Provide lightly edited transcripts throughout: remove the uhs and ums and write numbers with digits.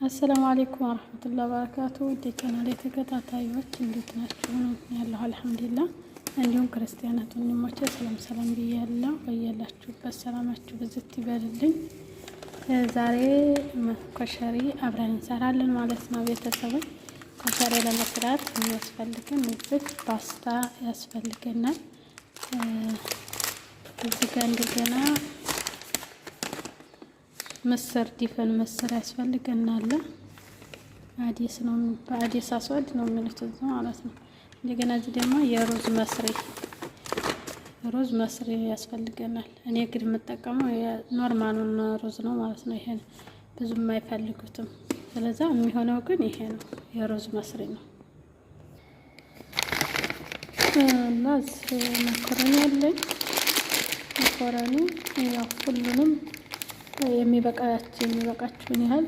አሰላሙ አለይኩም ወራህመቱላሂ ወበረካቱ። ቻናሌ ተከታታዮች እንዴት ናችሁ? ያለሁ አልሐምዱሊላህ። እንዲሁም ክርስቲያናት ወንድሞቼ ሰላም ብያለሁ። በያላችሁበት ሰላማችሁ ብዝት ይበልልኝ። ዛሬ ኮሸሪ አብረን እንሰራለን ማለት ነው ቤተሰቦች። ኮሸሪ ለመስራት የሚያስፈልገን እዚህ ፓስታ ያስፈልገናል። እዚህ ጋር እንደገና ምስር ዲፈን ምስር ያስፈልገናል። አዲስ ነው በአዲስ አስወድ ነው የሚሉት እዚህ ማለት ነው። እንደገና እዚህ ደግሞ ሩዝ መስሪ ያስፈልገናል። እኔ ግን የምጠቀመው ኖርማሉን ሩዝ ነው ማለት ነው። ይሄን ብዙም አይፈልጉትም። ስለዚህ የሚሆነው ግን ይሄ ነው፣ የሩዝ መስሪ ነው። እና መኮረኒ አለኝ። መኮረኒ ያው ሁሉንም የሚበቃችሁን ያህል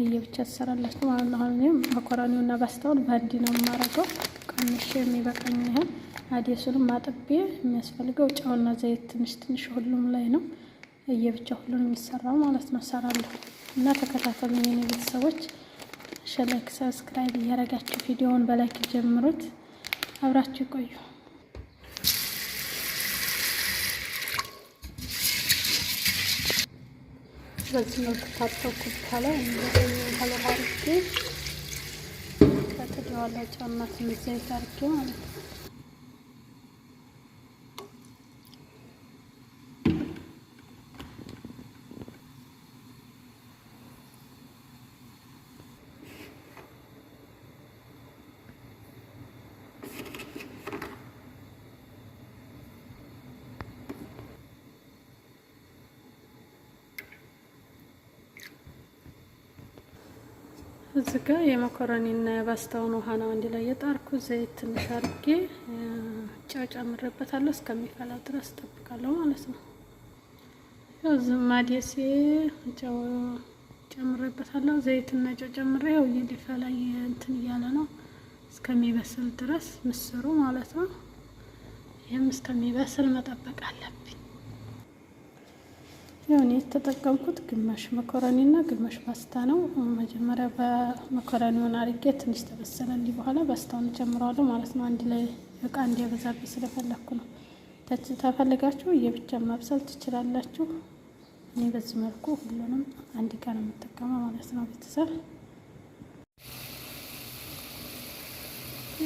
እየብቻ ትሰራላችሁ ማለት ነው። አሁን እኔም መኮረኒውና ፓስታውን በአንድ ነው የማረገው። ቀንሼ የሚበቃኝ ያህል አዲሱንም አጥቤ የሚያስፈልገው ጨውና ዘይት ትንሽ ሁሉም ላይ ነው። እየብቻ ሁሉንም የሚሰራው ማለት ነው እሰራለሁ። እና ተከታተሉኝ የኔ ቤተሰቦች። ላይክ ሰብስክራይብ እያደረጋችሁ ቪዲዮውን በላይክ ጀምሩት። አብራችሁ ቆዩ። በዚህ መልኩ ታጠብኩት በኋላ አድርጌ ከትደዋለሁ። ጨውና ትንሽ ዘይት አድርጌ ማለት ነው። እዚህ ጋር የመኮረኒና የፓስታውን ውሃ ነው አንድ ላይ የጣርኩ። ዘይት ትንሽ አድርጌ ጨው ጨምሬበታለሁ። እስከሚፈላ ድረስ እጠብቃለሁ ማለት ነው። ያው ዝማዴሴ ጨው ጨምሬበታለሁ። ዘይትና ጨው ጨምሬ ያው እየፈላ እንትን እያለ ነው እስከሚበስል ድረስ ምስሩ ማለት ነው። ይሄም እስከሚበስል መጠበቅ አለብኝ። ያው እኔ የተጠቀምኩት ግማሽ መኮረኒና ግማሽ ፓስታ ነው። መጀመሪያ በመኮረኒውን አድርጌ ትንሽ ተበሰለልኝ በኋላ ፓስታውን ጨምረዋለሁ ማለት ነው። አንድ ላይ እቃ እንዲያበዛብኝ ስለፈለኩ ነው። ተፈልጋችሁ እየብቻ ማብሰል ትችላላችሁ። እኔ በዚህ መልኩ ሁሉንም አንድ ጋር ነው የምጠቀመው ማለት ነው ቤተሰብ።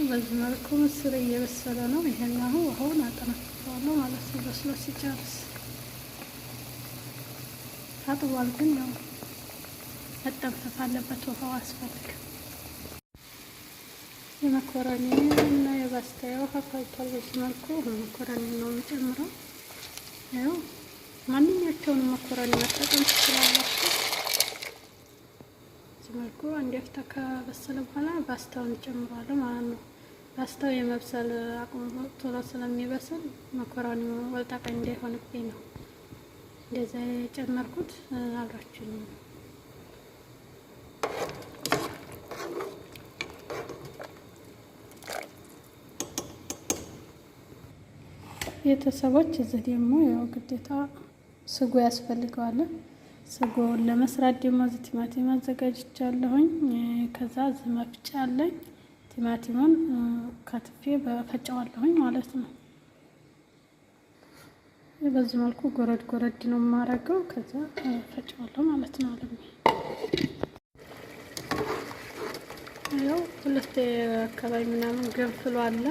በዚህ መልኩ ምስር እየበሰለ ነው። ይሄን አሁን አጠነክረዋለሁ ማለት ነው በስሎ ሲጨርስ። ታጥቧል ግን ያው መጠንፈፍ አለበት፣ ውሃው አያስፈልግም። የመኮረኒ እና የፓስታ ውሃ ፈልቷል። በዚህ መልኩ መኮረኒ ነው የምጨምረው። ያው ማንኛቸውንም መኮረኒ መጠቀም ትችላላችሁ። በዚህ መልኩ አንድ አፍታ ከበሰለ በኋላ ፓስታውን እጨምራለሁ ማለት ነው። ፓስታው የመብሰል አቅሙ ቶሎ ስለሚበስል መኮረኒው ወልጣቃ እንዳይሆንብኝ ነው እንደዛ የጨመርኩት። አብራችሁ ነው ቤተሰቦች። እዚህ ደግሞ ያው ግዴታ ስጎ ያስፈልገዋል። ስጎውን ለመስራት ደግሞ እዚህ ቲማቲም አዘጋጅቻለሁኝ። ከዛ እዚህ መፍጫ አለኝ። ቲማቲሙን ከትፌ በፈጫዋለሁኝ ማለት ነው። በዚህ መልኩ ጎረድ ነው የማረገው። ከዛ ፈጫዋለሁ ማለት ነው። ያው ሁለት አካባቢ ምናምን ገንፍሎ አለ።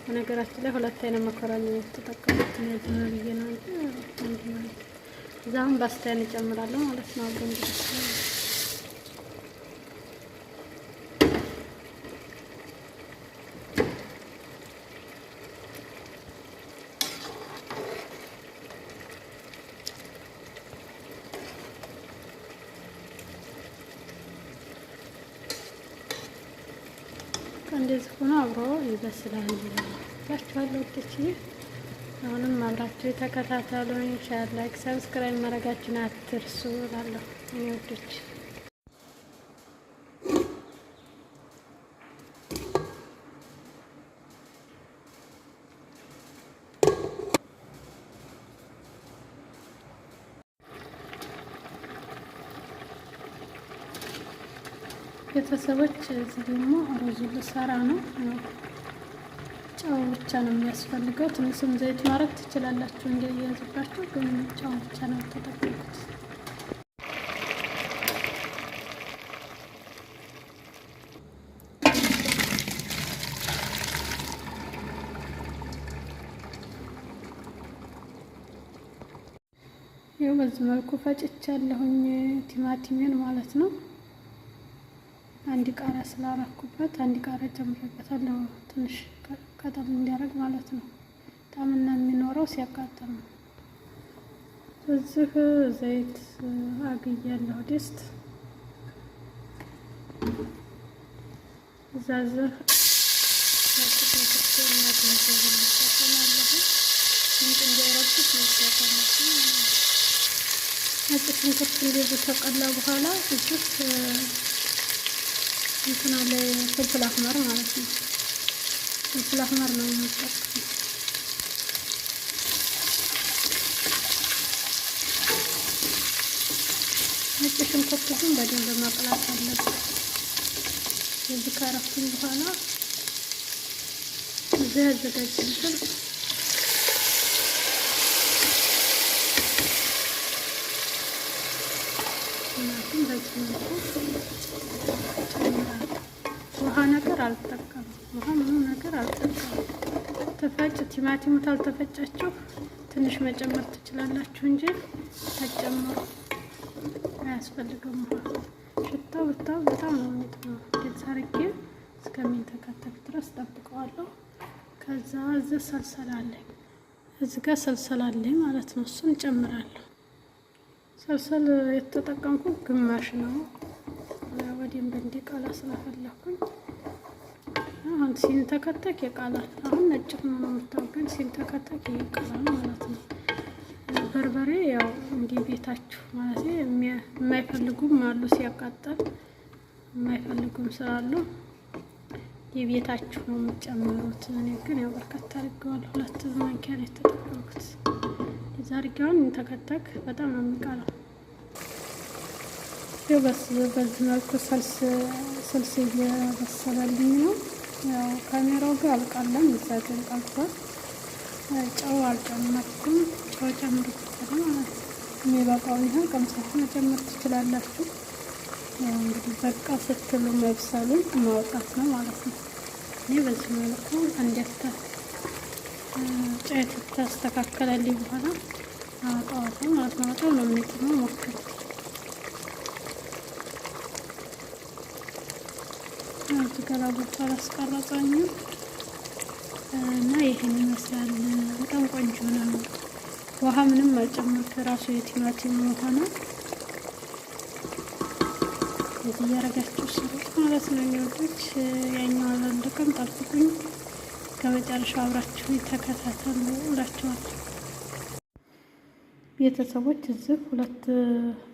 በነገራችን ላይ ሁለት አይነት መኮረኒ ተጠቀምኩት ነው ብዬ ነው እንጂ ማለት እዛም ፓስታን እጨምራለሁ ማለት ነው። እንደዚህ ሆኖ አብሮ ይበስላል እላችኋለሁ። ወጥቼ አሁንም አብራችሁ ተከታተሉኝ። ሼር፣ ላይክ፣ ሰብስክራይብ ማድረጋችሁን አትርሱ እላለሁ እኔ ወጥቼ። ቤተሰቦች እዚህ ደግሞ ሩዝ ልሰራ ነው። ጨው ብቻ ነው የሚያስፈልገው። ትንሽም ዘይት ማድረግ ትችላላችሁ እንዲያያዝባችሁ፣ ግን ጨው ብቻ ነው የተጠቀምኩት። ይኸው በዚህ መልኩ ፈጭቻለሁኝ ቲማቲሜን ማለት ነው። አንድ ቃሪያ ስላረኩበት አንድ ቃሪያ ጨምሬበታለሁ፣ ትንሽ ቀጠል እንዲያደርግ ማለት ነው። ጣዕምና የሚኖረው ሲያቃጥል ነው። እዚህ ዘይት አግያለሁ ድስት እዛዝህ ነጭ ሽንኩርት እንደዚህ ከቀላ በኋላ እዚህ እንትና ላይ ፍልፍል አህመር ማለት ነው። ፍልፍል አህመር ነው የምጠቀመው። ነጭ ሽንኩርት ግን በደንብ ማቅላት አለበት። እዚህ ካረኩኝ በኋላ እዚህ ያዘጋጅልኝ ውሃ ነገር አልጠቀምም። ውሃ ምንም ነገር አልጠቀምም። ተፈጭ ቲማቲሙ ታልተፈጫችሁ ትንሽ መጨመር ትችላላችሁ እንጂ ተጨምሩ አያስፈልግም ውሃ። ሽታው ብታው በጣም ነው የሚጥመው። እንደዚህ አድርጌ እስከሚንተከተክ ድረስ ጠብቀዋለሁ። ከዛ እዚህ ሰልሰል አለኝ፣ እዚህ ጋር ሰልሰል አለኝ ማለት ነው። እሱን እጨምራለሁ። ሰልሰል የተጠቀምኩት ግማሽ ነው፣ ወዲም እንዲቀላ ስለፈለኩኝ። አሁን ሲንተከተክ ይቃላል። አሁን ነጭ ሆኖ ነው የምታው፣ ግን ሲንተከተክ ይቃላል ማለት ነው። በርበሬ ያው እንዲህ ቤታችሁ ማለት የማይፈልጉም አሉ፣ ሲያቃጠል የማይፈልጉም ስላሉ የቤታችሁ ነው የምትጨምሩት። እኔ ግን ያው በርከት አድርገዋለሁ። 2 ማንኪያ ነው የተጠቀምኩት። ዛሬውን ተከተክ በጣም ነው የሚቃለው። ያው በዚህ መልኩ ስልስ እየበሰለልኝ ነው። ያው ካሜራው ጋር አልቃለም፣ እዛ ግን ቀልቷል። ጨው አልጨመርኩም። ጨው ጨምሩበታል ማለት ነው። የሚበቃውን ያህል ቀምሳችሁ መጨመር ትችላላችሁ። ያው እንግዲህ በቃ ስትሉ መብሰሉን ማውጣት ነው ማለት ነው። እኔ በዚህ መልኩ እንዴት ጨት ታስተካከለልኝ በኋላ አውጣዋለሁ ማለት ነው። በጣም ነው የሚጥመው፣ ሞክሩት። እዚህ ጋር ቦታ አላስቀረጸኝም እና ይሄን ይመስላል። በጣም ቆንጆ ነው። ውሃ ምንም አልጨመርኩም፣ ራሱ የቲማቲም ውሃ ነው። እዚህ እያደረጋችሁ ስሩት ማለት ነው። የሚወዱት ያኛው አላለቀም፣ ጠብቁኝ ከመጨረሻው አብራችሁ ተከታተሉ እላችኋለሁ። ቤተሰቦች እዚህ 2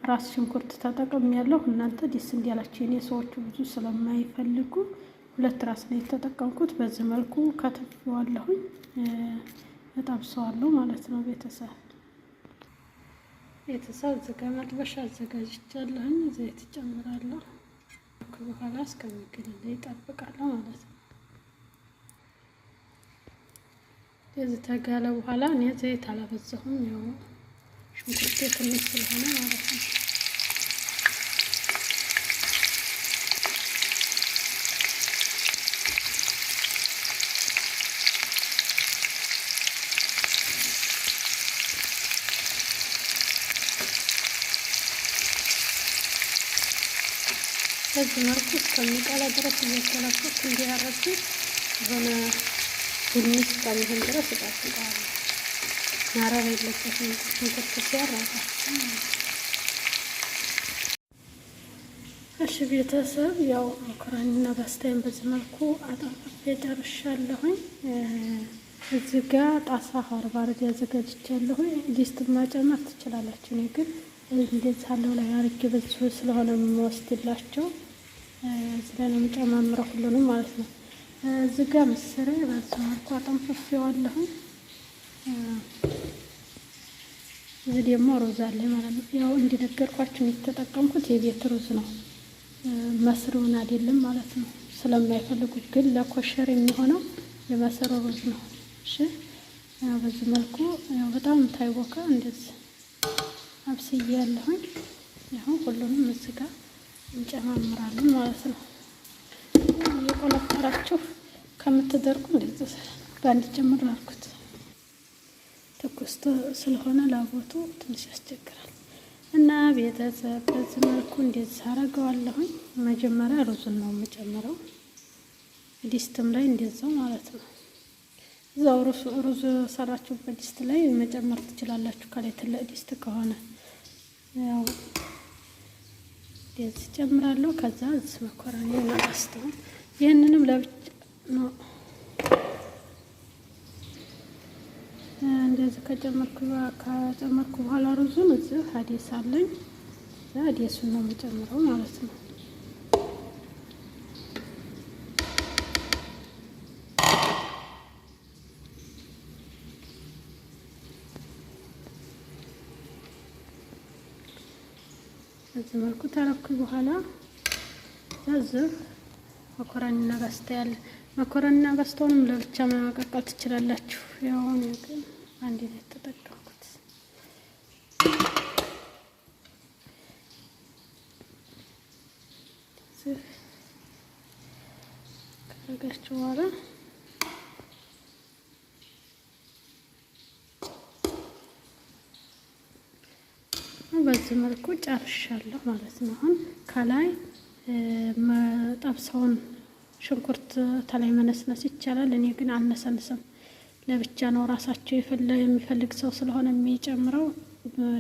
ራስ ሽንኩርት ተጠቅም ያለው እናንተ ደስ እንዲያላችሁ። የኔ ሰዎቹ ብዙ ስለማይፈልጉ 2 ራስ ነው የተጠቀምኩት። በዚህ መልኩ ከትፌዋለሁኝ፣ እጠብሰዋለሁ ማለት ነው። ቤተሰብ እዚህ ጋር መጥበሻ አዘጋጅቻለሁኝ። ዘይት ጨምራለሁ። በኋላ እስከሚግልልኝ እጠብቃለሁ ማለት ነው። እዚህ ተጋለ በኋላ እኔ ዘይት አላበዛሁም፣ ያው ሽንኩርቴ ትንሽ ስለሆነ ማለት ነው። በዚህ መልኩ እስከሚቀላ ድረስ እየገለበጥኩ እንዲያረግ የሆነ ትንሽ እስከሚሆን ድረስ እጠብቀዋለሁ። ማረር የለበትም ሽንኩርት ሲያራጋ። እሺ ቤተሰብ፣ ያው መኮረኒና ፓስታዬን በዚህ መልኩ አጣጥቤ ጨርሻለሁኝ። እዚህ ጋር ጣሳ ሀርባርድ ያዘጋጅቻለሁኝ። ሊስት ማጨመር ትችላላችሁ። እኔ ግን እንደዚህ አለው ላይ አርጌ በዚህ ስለሆነ የምወስድላቸው እዚህ ላይ ነው የምጨማምረው ሁሉንም ማለት ነው። እዚህ ጋር ምስር በዚህ መልኩ አጠንፍፌዋለሁኝ። እዚህ ደግሞ ሩዝ አለ ማለት ነው። ያው እንደነገርኳችሁ የተጠቀምኩት የቤት ሩዝ ነው። መስሩን አይደለም ማለት ነው ስለማይፈልጉት፣ ግን ለኮሸር የሚሆነው የመስሩ ሩዝ ነው። እሺ በዚህ መልኩ ያው በጣም ታይቦካ እንደዚህ አብስዬ ያለሁኝ። ያው ሁሉንም እዚህ ጋር እንጨማምራለን ማለት ነው። እየቆለጠራችሁ ከምትደርቁ እንደዚህ በአንድ ጨምር አልኩት። ትኩስ ስለሆነ ላቦቱ ትንሽ ያስቸግራል እና ቤተሰብ በዚህ መልኩ እንደዚህ አደርገዋለሁኝ። መጀመሪያ ሩዙን ነው የምጨምረው፣ ዲስትም ላይ እንደዛው ማለት ነው። እዛው ሩዝ ሰራችሁበት ዲስት ላይ መጨመር ትችላላችሁ፣ ከላይ ትልቅ ዲስት ከሆነ ያው እንደዚህ ጨምራለሁ። ከዛ እዚህ መኮረኒ ማስተው ይህንንም ለብቻ ነው እንደዚህ ከጨመርኩ በኋላ ሩዙን እዚህ ሀዲስ አለኝ። ሀዲሱን ነው የምጨምረው ማለት ነው። በዚህ መልኩ ታረኩ በኋላ እዚህ መኮረኒና ባስታ ያለ መኮረኒና ባስታውንም ለብቻ ማቀቀል ትችላላችሁ። ያው ግን አንዴ ነው ተጠቀምኩት። ከረጋችሁ በኋላ በዚህ መልኩ ጨርሻለሁ ማለት ነው። አሁን ከላይ መጠብሰውን ሽንኩርት ተላይ መነስነስ ይቻላል። እኔ ግን አልነሰንስም፣ ለብቻ ነው ራሳቸው የሚፈልግ ሰው ስለሆነ የሚጨምረው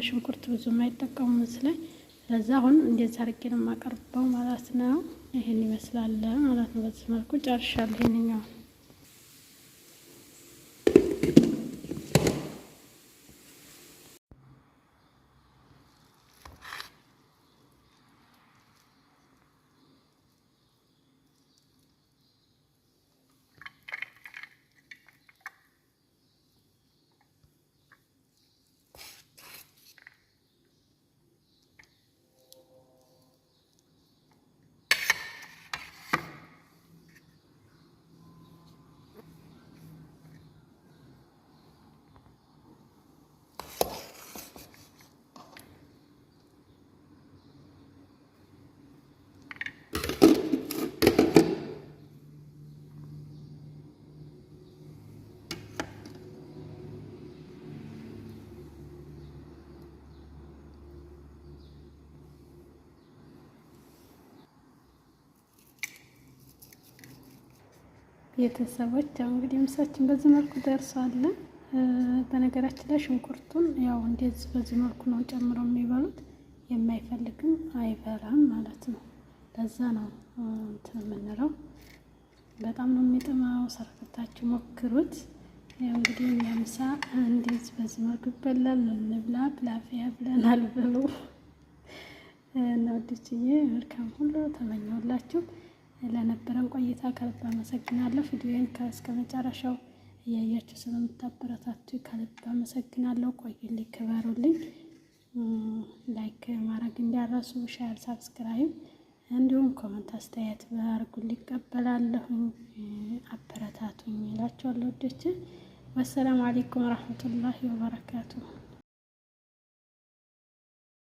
ሽንኩርት ብዙም አይጠቀሙም እዚህ ላይ። ስለዚህ አሁን እንደዚህ አድርጌ ነው የማቀርበው ማለት ነው። ይሄን ይመስላል ማለት ነው። በዚህ መልኩ ጨርሻለሁ። ይሄንኛው ቤተሰቦች እንግዲህ ምሳችን በዚህ መልኩ ደርሷል። በነገራችን ላይ ሽንኩርቱን ያው እንደዚህ በዚህ መልኩ ነው ጨምረው የሚበሉት። የማይፈልግም አይበላም ማለት ነው። ለዛ ነው እንትን የምንለው። በጣም ነው የሚጥመው። ሰርታችሁ ሞክሩት። ያው እንግዲህ እኛ ምሳ እንደዚህ በዚህ መልኩ ይበላል። እንብላ ብላፊያ ብለናል ብሉ እና ወዲችዬ መልካም ሁሉ ተመኘሁላችሁ። ለነበረን ቆይታ ከልብ አመሰግናለሁ። ቪዲዮን እስከ መጨረሻው እያያችሁ ስለምታበረታቱ ከልብ አመሰግናለሁ። ቆዩልኝ፣ ክበሩልኝ። ላይክ ማድረግ እንዳረሱ፣ ሼር፣ ሳብስክራይብ እንዲሁም ኮመንት አስተያየት አድርጉልኝ፣ እቀበላለሁ። አበረታቱኝ እላችኋለሁ። ወዶች ወሰላሙ አለይኩም ወራህመቱላሂ ወበረካቱሁ።